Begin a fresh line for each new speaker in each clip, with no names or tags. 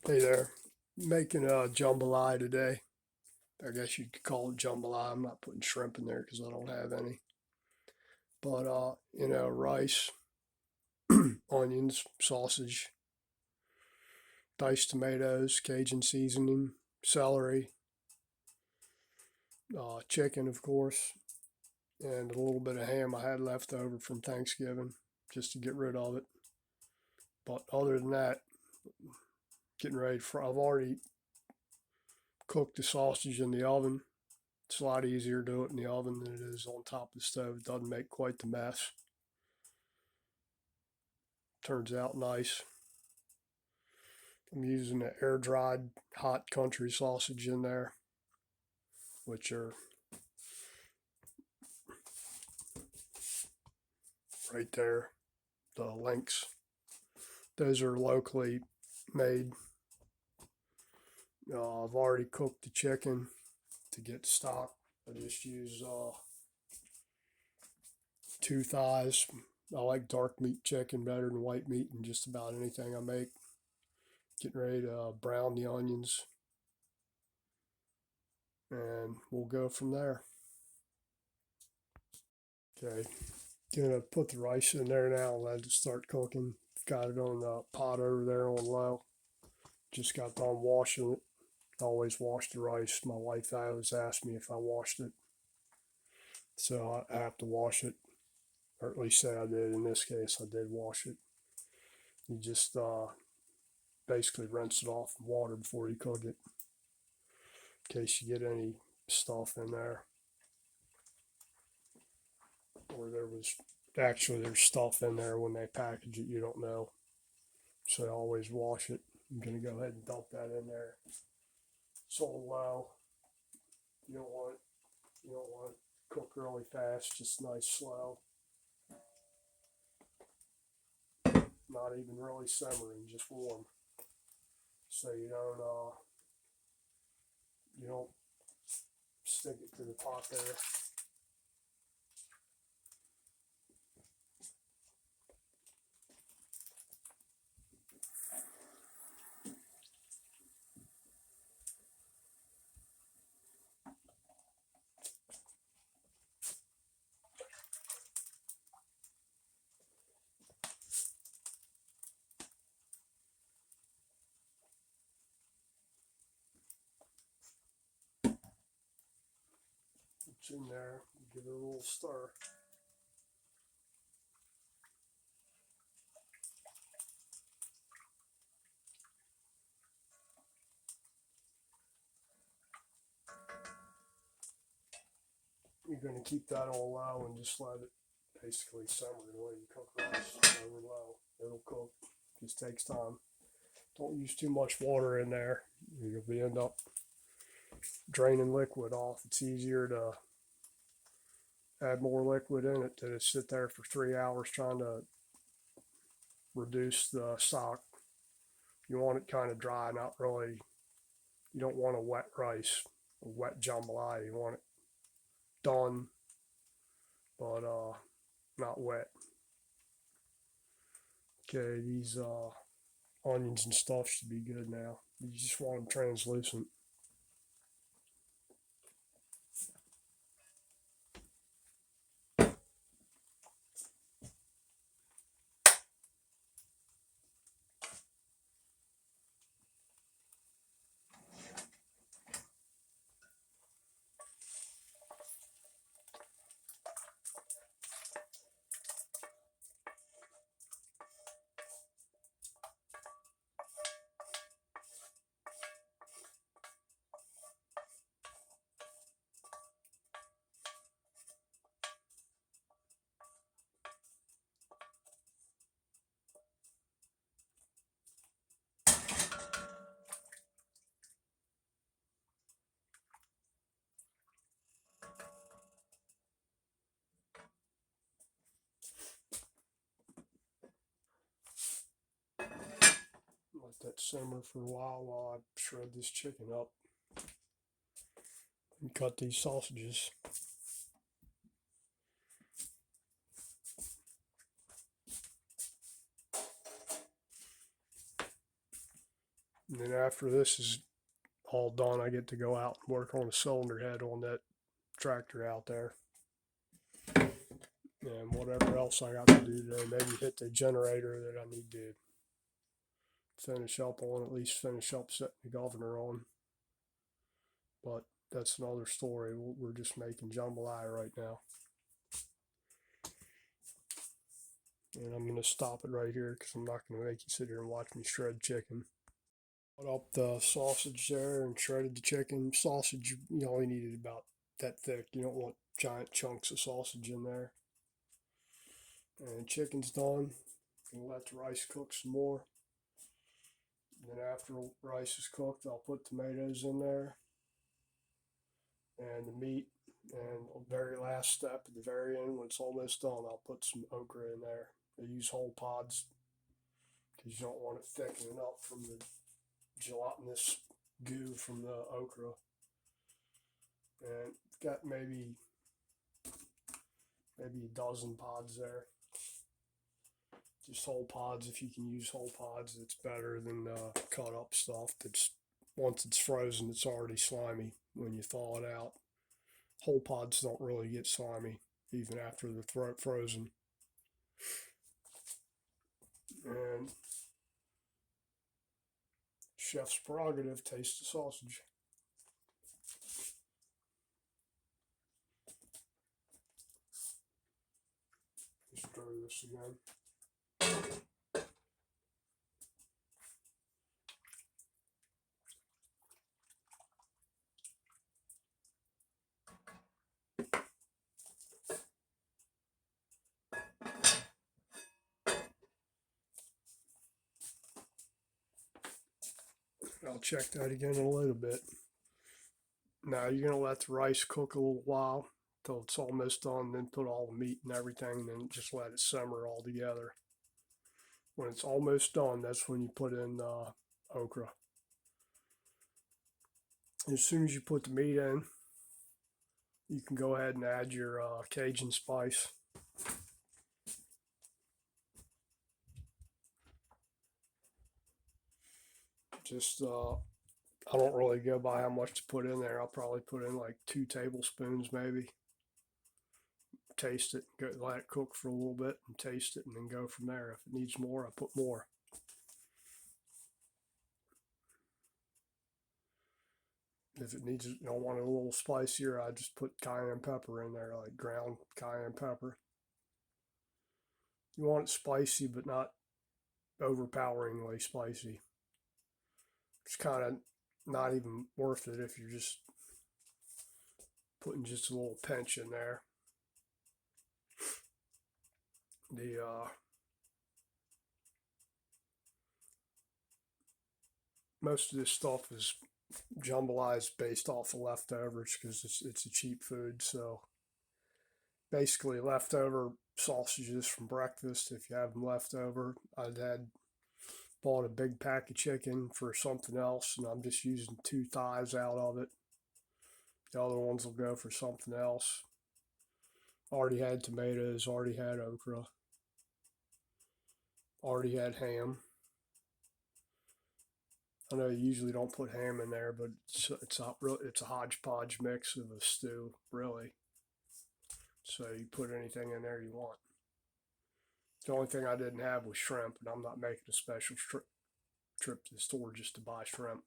Hey there, making a jambalaya today. I guess you could call it jambalaya. I'm not putting shrimp in there because I don't have any. But rice, onions, sausage, diced tomatoes, Cajun seasoning, celery, chicken, of course, and a little bit of ham I had left over from Thanksgiving just to get rid of it. But other than that, getting ready for. I've already cooked the sausage in the oven. It's a lot easier to do it in the oven than it is on top of the stove. It doesn't make quite the mess. Turns out nice. I'm using an air dried hot country sausage in there, which are right there, the links. Those are locally made. I've already cooked the chicken to get the stock. I just use two thighs. I like dark meat chicken better than white meat in just about anything I make. Getting ready to brown the onions, and we'll go from there. Okay, gonna put the rice in there now and let it start cooking. Got it on the pot over there on low. Just got done washing it. I always wash the rice. My wife always asks me if I washed it, so I have to wash it, or at least say I did. In this case, I did wash it. You just basically rinse it off in water before you cook it, in case you get any stuff in there. Or there's stuff in there when they package it you don't know. So I always wash it. I'm gonna go ahead and dump that in there. It's on low. You don't want it. You don't want it to cook really fast. Just nice slow. Not even really simmering, just warm. So you don't stick it to the pot there. It's in there. Give it a little stir. You're going to keep that on low and just let it basically simmer the way you cook rice over low. It'll cook. Just takes time. Don't use too much water in there. You'll end up draining liquid off. It's easier to add more liquid in it than to sit there for 3 hours trying to reduce the stock. You want it kind of dry, not really. You don't want a wet rice, a wet jambalaya. You want it done, but not wet. Okay, these onions and stuff should be good now. You just want them translucent. Let that simmer for a while I shred this chicken up and cut these sausages. And then after this is all done, I get to go out and work on a cylinder head on that tractor out there. And whatever else I got to do today, maybe hit the generator that I need to finish up on, at least finish up setting the governor on. But that's another story. We're just making jambalaya right now. And I'm going to stop it right here because I'm not going to make you sit here and watch me shred chicken. Put up the sausage there and shredded the chicken. Sausage, you only needed about that thick. You don't want giant chunks of sausage in there. And chicken's done. Gonna let the rice cook some more. Then after rice is cooked, I'll put tomatoes in there and the meat. And the very last step at the very end, when it's almost done, I'll put some okra in there. I use whole pods because you don't want it thickening up from the gelatinous goo from the okra. And got maybe a dozen pods there. Just whole pods. If you can use whole pods, it's better than cut up stuff that's once it's frozen, it's already slimy when you thaw it out. Whole pods don't really get slimy even after they're frozen. And chef's prerogative, taste the sausage. Stir this again. I'll check that again in a little bit. Now you're gonna let the rice cook a little while till it's almost done, then put all the meat and everything, and then just let it simmer all together. When it's almost done, that's when you put in okra. As soon as you put the meat in, you can go ahead and add your Cajun spice. Just I don't really go by how much to put in there. I'll probably put in like 2 tablespoons maybe. Taste it, let it cook for a little bit and taste it, and then go from there. If it needs more, I put more. If it needs, you don't want it a little spicier, I just put cayenne pepper in there, like ground cayenne pepper. You want it spicy, but not overpoweringly spicy. It's kind of not even worth it if you're just putting just a little pinch in there. The most of this stuff is jambalaya is based off of leftovers because it's a cheap food. So basically, leftover sausages from breakfast. If you have them left over, I'd had bought a big pack of chicken for something else, and I'm just using 2 thighs out of it. The other ones will go for something else. Already had tomatoes, already had okra, already had ham. I know you usually don't put ham in there, but it's a hodgepodge mix of a stew, really. So you put anything in there you want. The only thing I didn't have was shrimp, and I'm not making a special trip to the store just to buy shrimp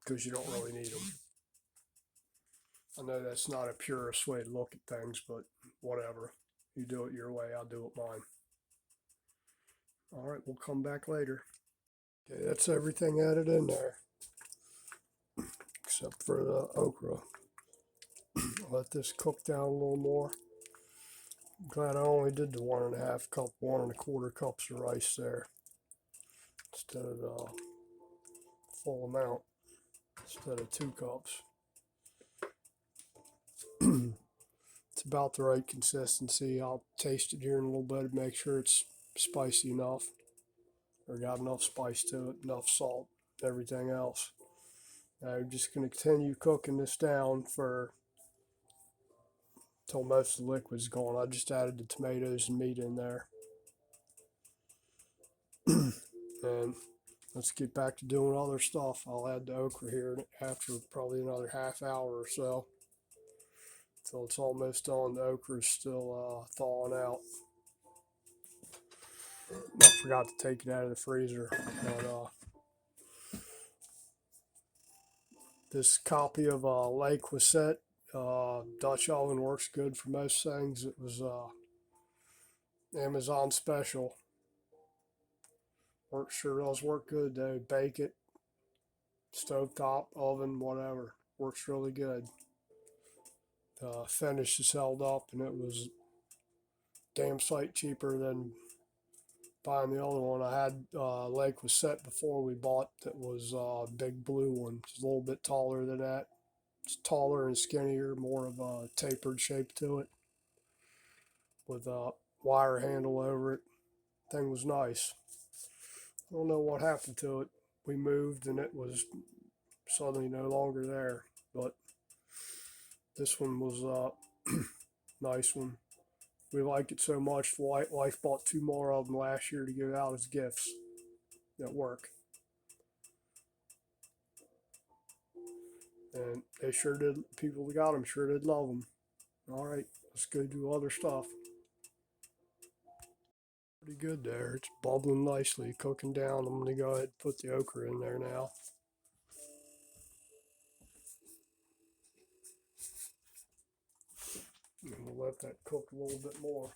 because you don't really need them. I know that's not a purist way to look at things, but whatever. You do it your way, I'll do it mine. All right, we'll come back later. Okay, that's everything added in there except for the okra. Let this cook down a little more. I'm glad I only did the 1.5 cup, 1 1/4 cups of rice there instead of the full amount, instead of 2 cups. It's about the right consistency. I'll taste it here in a little bit to make sure it's spicy enough or got enough spice to it, enough salt, everything else. Now I'm just going to continue cooking this down for till most of the liquid's gone. I just added the tomatoes and meat in there. And let's get back to doing other stuff. I'll add the okra here after probably another half hour or so. So it's almost done. The okra is still thawing out. I forgot to take it out of the freezer. But this copy of Le Creuset Dutch oven works good for most things. It was Amazon special. Sure does work good though. Bake it, stovetop, oven, whatever. Works really good. The finish is held up, and it was damn sight cheaper than buying the other one. I had Le Creuset before we bought that was a big blue one. It's a little bit taller than that. It's taller and skinnier, more of a tapered shape to it, with a wire handle over it. Thing was nice. I don't know what happened to it. We moved and it was suddenly no longer there. But this one was a nice one. We liked it so much, wife bought 2 more of them last year to give out as gifts at work. And they sure did, people that got them sure did love them. All right, let's go do other stuff. Pretty good there. It's bubbling nicely, cooking down. I'm going to go ahead and put the okra in there now. And we'll let that cook a little bit more.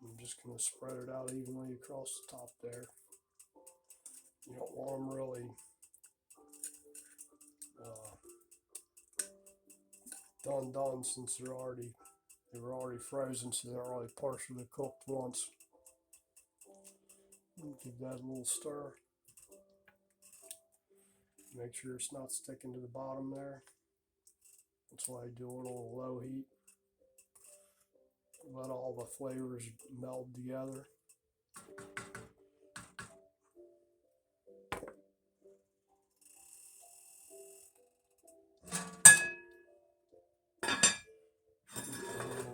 I'm just going to spread it out evenly across the top there. You don't want them really done since they were already frozen, so they're already partially cooked once. Give that a little stir. Make sure it's not sticking to the bottom there. That's why I do it on a low heat. Let all the flavors meld together.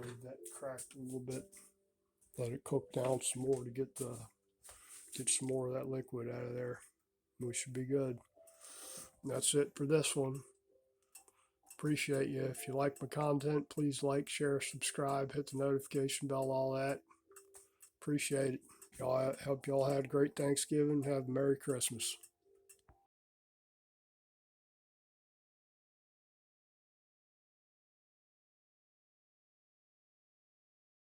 Leave that cracked a little bit. Let it cook down some more to get some more of that liquid out of there. We should be good. And that's it for this one. Appreciate you. If you like my content, please like, share, subscribe, hit the notification bell, all that. Appreciate it. Y'all, hope y'all had a great Thanksgiving. Have a Merry Christmas.